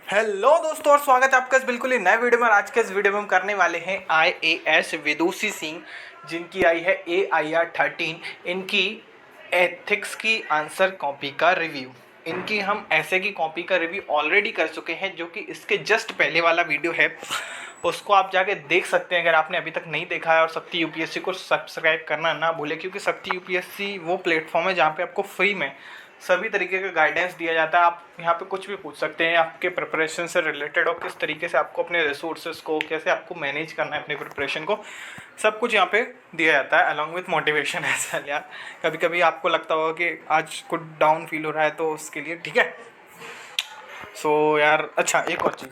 Hello दोस्तों और स्वागत है आपका इस बिल्कुल ही नए वीडियो में। और आज के इस वीडियो में हम करने वाले हैं IAS विदुषी सिंह, जिनकी आई है AIR 13। इनकी एथिक्स की आंसर कॉपी का रिव्यू। इनकी हम ऐसे की कॉपी का रिव्यू ऑलरेडी कर चुके हैं, जो कि इसके जस्ट पहले वाला वीडियो है, उसको आप जाके देख सकते हैं अगर आपने अभी तक नहीं देखा है। और शक्ति यूपीएससी को सब्सक्राइब करना ना भूलें, क्योंकि शक्ति यूपीएससी वो प्लेटफॉर्म है जहाँ पे आपको फ्री में सभी तरीके का गाइडेंस दिया जाता है। आप यहाँ पे कुछ भी पूछ सकते हैं, आपके प्रिपरेशन से रिलेटेड और किस तरीके से आपको अपने रिसोर्सेज को कैसे आपको मैनेज करना है अपने प्रिपरेशन को, सब कुछ यहाँ पे दिया जाता है अलॉन्ग विथ मोटिवेशन ऐसा। यार कभी कभी आपको लगता होगा कि आज कुछ डाउन फील हो रहा है, तो उसके लिए ठीक है। सो यार अच्छा, एक और चीज़,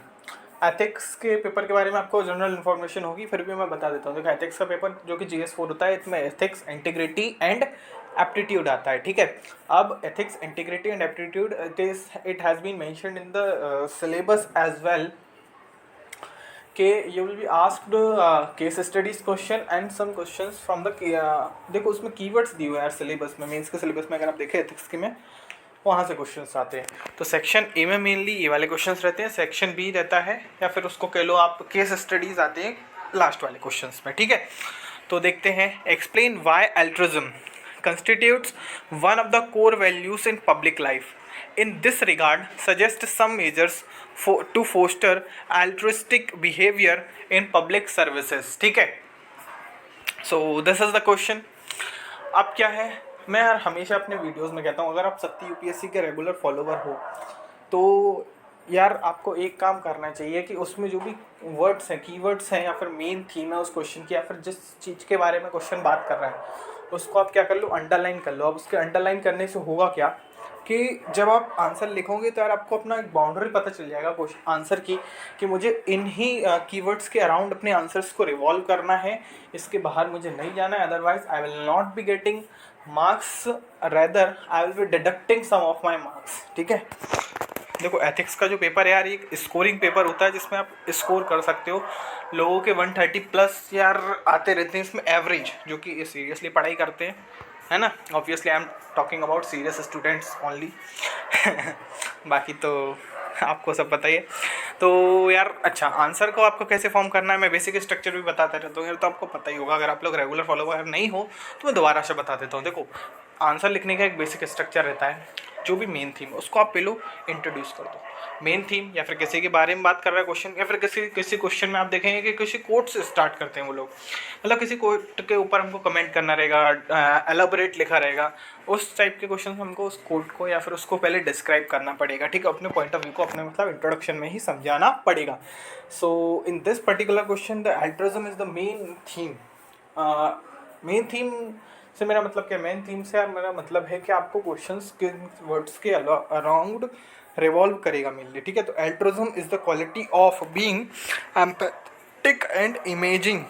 एथिक्स के पेपर के बारे में आपको जनरल इन्फॉर्मेशन होगी, फिर भी मैं बता देता हूँ। देखो, एथिक्स का पेपर जो कि GS4 होता है, इसमें एथिक्स, इंटीग्रिटी एंड एप्टीट्यूड आता है, ठीक है। अब ethics, integrity and aptitude it has been mentioned in the syllabus as well कि you will be asked case studies question and some questions from the देखो उसमें कीवर्ड्स दिए हुए हैं यार सिलेबस में, मेंस के सिलेबस में अगर आप देखें एथिक्स के में, वहाँ से क्वेश्चंस आते हैं। तो सेक्शन ए में मेनली ये वाले क्वेश्चंस रहते हैं, सेक्शन बी रहता है, या फिर उसको कह लो आप केस स्टडीज आते हैं लास्ट वाले क्वेश्चंस में, ठीक है। तो देखते हैं, explain why altruism constitutes one of the core values in public life. In this regard, suggest some measures to foster altruistic behavior in public services. ठीक है, so this is the question. अब क्या है, मैं यार हमेशा अपने वीडियोस में कहता हूँ, अगर आप शक्ति यूपीएससी के रेगुलर फॉलोवर हो तो यार आपको एक काम करना चाहिए कि उसमें जो भी वर्ड्स हैं, कीवर्ड्स हैं, या फिर मेन थीम है उस क्वेश्चन की, या फिर जिस चीज़ के बारे में क्वेश्चन बात कर रहा है, उसको आप क्या कर लो, अंडरलाइन कर लो। अब उसके अंडरलाइन करने से होगा क्या कि जब आप आंसर लिखोगे तो यार आपको अपना एक बाउंड्री पता चल जाएगा क्वेश्चन आंसर की, कि मुझे इन्हीं कीवर्ड्स के अराउंड अपने आंसर्स को रिवॉल्व करना है, इसके बाहर मुझे नहीं जाना है, otherwise I will not be getting marks, rather I will be deducting some of my marks, ठीक है। देखो, एथिक्स का जो पेपर है यार, ये स्कोरिंग पेपर होता है जिसमें आप स्कोर कर सकते हो। लोगों के 130 प्लस यार आते रहते हैं इसमें एवरेज, जो कि सीरियसली पढ़ाई करते हैं, है ना। Obviously I am talking about serious students only बाकी तो आपको सब पता ही है। तो यार अच्छा, आंसर को आपको कैसे फॉर्म करना है मैं बेसिक स्ट्रक्चर भी बताता रहता हूँ यार, तो आपको पता ही होगा। अगर आप लोग रेगुलर फॉलोवर नहीं हो तो मैं दोबारा से बता देता हूँ। देखो, आंसर लिखने का एक बेसिक स्ट्रक्चर रहता है, जो भी मेन थीम है उसको आप पहले इंट्रोड्यूस कर दो। मेन थीम, या फिर किसी के बारे में बात कर रहा है क्वेश्चन, या फिर किसी क्वेश्चन में आप देखेंगे कि किसी कोट से स्टार्ट करते हैं वो लोग, मतलब किसी कोट के ऊपर हमको कमेंट करना रहेगा, एलाबोरेट लिखा रहेगा, उस टाइप के क्वेश्चन हमको उस कोट को या फिर उसको पहले डिस्क्राइब करना पड़ेगा, ठीक है। अपने पॉइंट ऑफ व्यू को अपने मतलब इंट्रोडक्शन में ही समझाना पड़ेगा। So in this particular question the altruism is the main theme. Main theme से मेरा मतलब क्या, मेन थीम से यार मेरा मतलब है कि आपको क्वेश्चंस के वर्ड्स के अराउंड रिवॉल्व करेगा मेनली, ठीक है। तो altruism is the quality of being empathic and imagining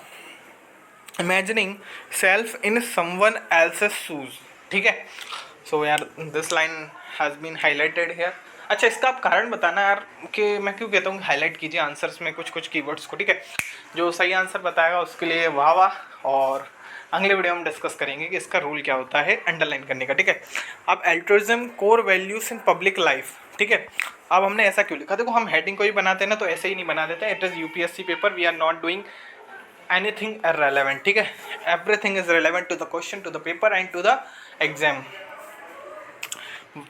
self in someone else's shoes, ठीक है। सो यार this line has been highlighted here. अच्छा, इसका आप कारण बताना यार कि मैं क्यों कहता हूँ हाईलाइट कीजिए आंसर्स में कुछ कुछ कीवर्ड्स को, ठीक है। जो सही आंसर बताएगा उसके लिए वाह वाह, और अगले वीडियो में डिस्कस करेंगे कि इसका रूल क्या होता है अंडरलाइन करने का, ठीक है। अब altruism core values in public life, ठीक है। अब हमने ऐसा क्यों लिखा, देखो हम हेडिंग को ही बनाते हैं ना, तो ऐसे ही नहीं बना देते। It is UPSC paper, we are not doing anything irrelevant, ठीक है। Everything is relevant to the question, to the paper and to the exam.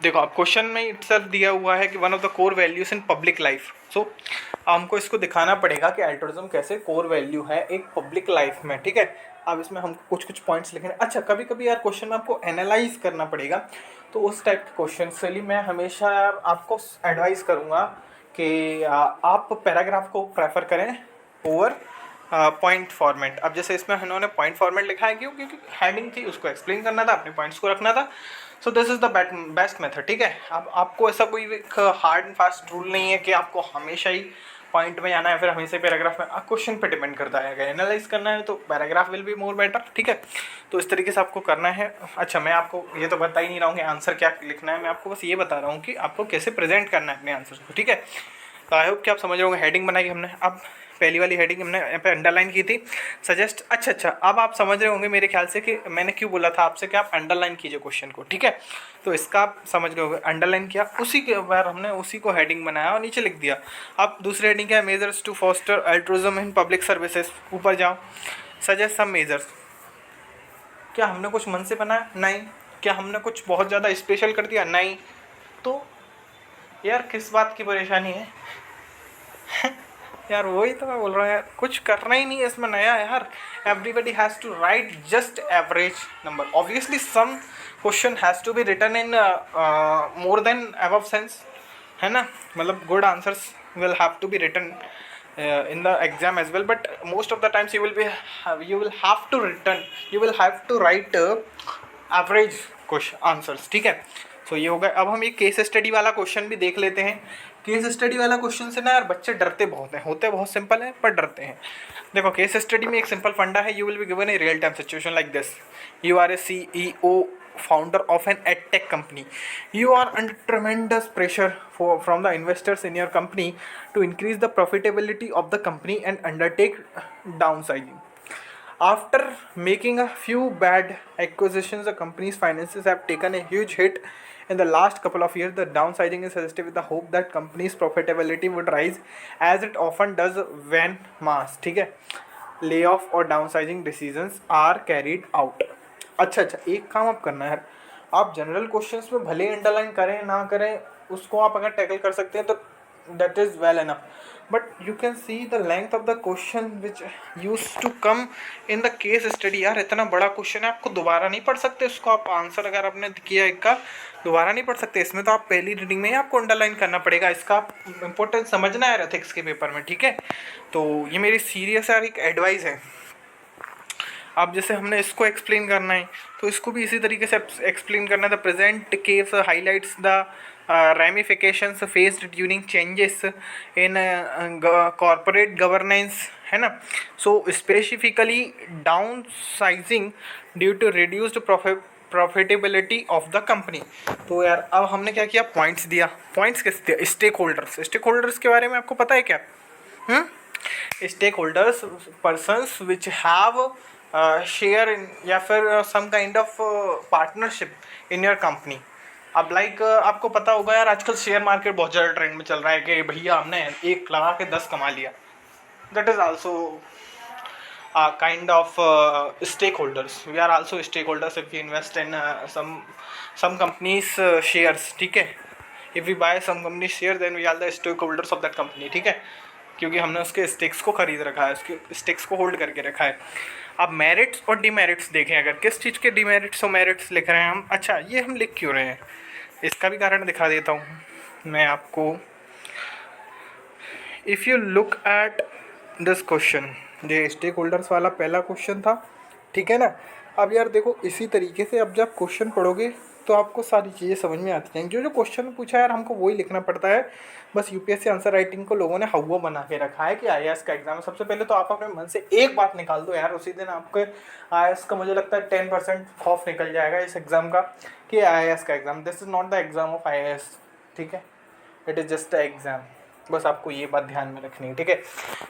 देखो, अब क्वेश्चन में इटसेल्फ दिया हुआ है कि one of the core values in public life. So हमको इसको दिखाना पड़ेगा कि अल्ट्रुइज्म कैसे कोर वैल्यू है एक पब्लिक लाइफ में, ठीक है। अब इसमें हमको कुछ कुछ पॉइंट्स लिखने। अच्छा, कभी कभी यार क्वेश्चन में आपको एनालाइज करना पड़ेगा, तो उस टाइप के क्वेश्चन के लिए मैं हमेशा आपको एडवाइस करूँगा कि आप पैराग्राफ को प्रेफर करें ओवर पॉइंट फॉर्मेट। अब जैसे इसमें इन्होंने पॉइंट फॉर्मेट लिखा है, क्यों, क्योंकि हेडिंग थी, उसको एक्सप्लेन करना था, अपने पॉइंट्स को रखना था। So this is the best method, ठीक है। अब आपको ऐसा कोई एक हार्ड एंड फास्ट रूल नहीं है कि आपको हमेशा ही पॉइंट में जाना है, फिर हमेशा पैराग्राफ में। क्वेश्चन पे डिपेंड करता है, अगर एनालाइज करना है तो paragraph will be more better, ठीक है। तो इस तरीके से आपको करना है। अच्छा, मैं आपको ये तो बता ही नहीं रहा हूँ कि आंसर क्या लिखना है, मैं आपको बस ये बता रहा हूँ कि आपको कैसे प्रेजेंट करना है अपने आंसर को, ठीक है। तो आई होप कि आप समझ रहे होंगे। हेडिंग बनाई हमने। अब पहली वाली हेडिंग हमने यहाँ पे अंडरलाइन की थी, सजेस्ट। अच्छा, अब आप समझ रहे होंगे मेरे ख्याल से कि मैंने क्यों बोला था आपसे कि आप अंडरलाइन कीजिए क्वेश्चन को, ठीक है। तो इसका आप समझ गए होंगे, अंडरलाइन किया, उसी के बार हमने उसी को हेडिंग बनाया और नीचे लिख दिया। अब दूसरी हेडिंग क्या है, measures to foster altruism in public services. ऊपर जाओ, सजेस्ट सम मेजर्स। क्या हमने कुछ मन से बनाया? नहीं। क्या हमने कुछ बहुत ज़्यादा स्पेशल कर दिया? नहीं। तो यार किस बात की परेशानी है? यार वही तो मैं बोल रहा हूँ यार, कुछ करना ही नहीं है इसमें नया यार। Everybody has to write just average number. Obviously some question has to be written in more than above sense, है ना। मतलब good answers will have to be written in the exam as well, but most of the times you will have to write average question answers, ठीक है। सो ये हो गया। अब हम एक केस स्टडी वाला क्वेश्चन भी देख लेते हैं। केस स्टडी वाला क्वेश्चन से ना यार बच्चे डरते बहुत हैं, होते बहुत सिंपल है पर डरते हैं। देखो केस स्टडी में एक सिंपल फंडा है, you will be given a real time situation like this. You are a CEO founder of an edtech company. You are under tremendous pressure from the investors in your company to increase the profitability of the company and undertake downsizing. After making a few bad acquisitions, the company's finances have taken a huge hit in the last couple of years. The downsizing is suggested with the hope that company's profitability would rise, as it often does when mass, ठीक है, layoff or downsizing decisions are carried out. अच्छा, एक काम आप करना है, आप general questions में भले अंडरलाइन करें ना करें, उसको आप अगर टैकल कर सकते हैं तो that is well enough, but you can see the length of the question which use to come in the case study. यार इतना बड़ा क्वेश्चन है, आपको दोबारा नहीं पढ़ सकते उसको। आप आंसर अगर आपने किया एक का दोबारा नहीं पढ़ सकते, इसमें तो आप पहली रीडिंग में ही आपको अंडरलाइन करना पड़ेगा। इसका इंपॉर्टेंस समझना है एथिक्स के पेपर में, ठीक है। तो ये मेरी सीरियस यार एक एडवाइस है। अब जैसे हमने इसको एक्सप्लेन करना है तो इसको भी इसी तरीके से एक्सप्लेन करना है। The present case highlights the ramifications faced during changes in corporate governance, है ना। So specifically downsizing due to reduced profitability of the company. तो यार अब हमने क्या किया, पॉइंट्स दिया। पॉइंट्स किस दिया? स्टेक होल्डर्स के बारे में आपको पता है क्या? Stake holders persons which have share या फिर some kind of partnership in your company. अब लाइक आपको पता होगा यार, आजकल शेयर मार्केट बहुत ज़्यादा ट्रेंड में चल रहा है कि भैया हमने एक लगा के 10 कमा लिया। That is also kind of stake holders. We are also stake holders if you invest in some companies shares, ठीक है। If we buy some company share then we are the stake holders of that company, ठीक है, क्योंकि हमने उसके stakes को खरीद रखा है, उसके स्टेक्स को होल्ड करके रखा है। अब मेरिट्स और डिमेरिट्स देखें, अगर किस चीज़ के डिमेरिट्स और मेरिट्स लिख रहे हैं हम। अच्छा, ये हम लिख क्यों रहे हैं, इसका भी कारण दिखा देता हूँ मैं आपको। If you look at this question, ये स्टेक होल्डर्स वाला पहला क्वेश्चन था, ठीक है ना। अब यार देखो इसी तरीके से अब जब क्वेश्चन पढ़ोगे तो आपको सारी चीज़ें समझ में आती हैं। जो क्वेश्चन पूछा यार हमको वही लिखना पड़ता है। बस यूपीएससी आंसर राइटिंग को लोगों ने हवा बना के रखा है कि आईएएस का एग्जाम है। सबसे पहले तो आप अपने मन से एक बात निकाल दो यार, उसी दिन आपके आईएएस का मुझे लगता है 10% खौफ निकल जाएगा इस एग्ज़ाम का कि आईएएस का exam, this is not the exam of IAS, ठीक है, it is just the exam. बस आपको ये बात ध्यान में रखनी है, ठीक है।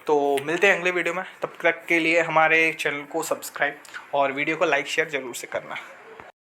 तो मिलते हैं अगले वीडियो में, तब तक के लिए हमारे चैनल को सब्सक्राइब और वीडियो को लाइक शेयर ज़रूर से करना।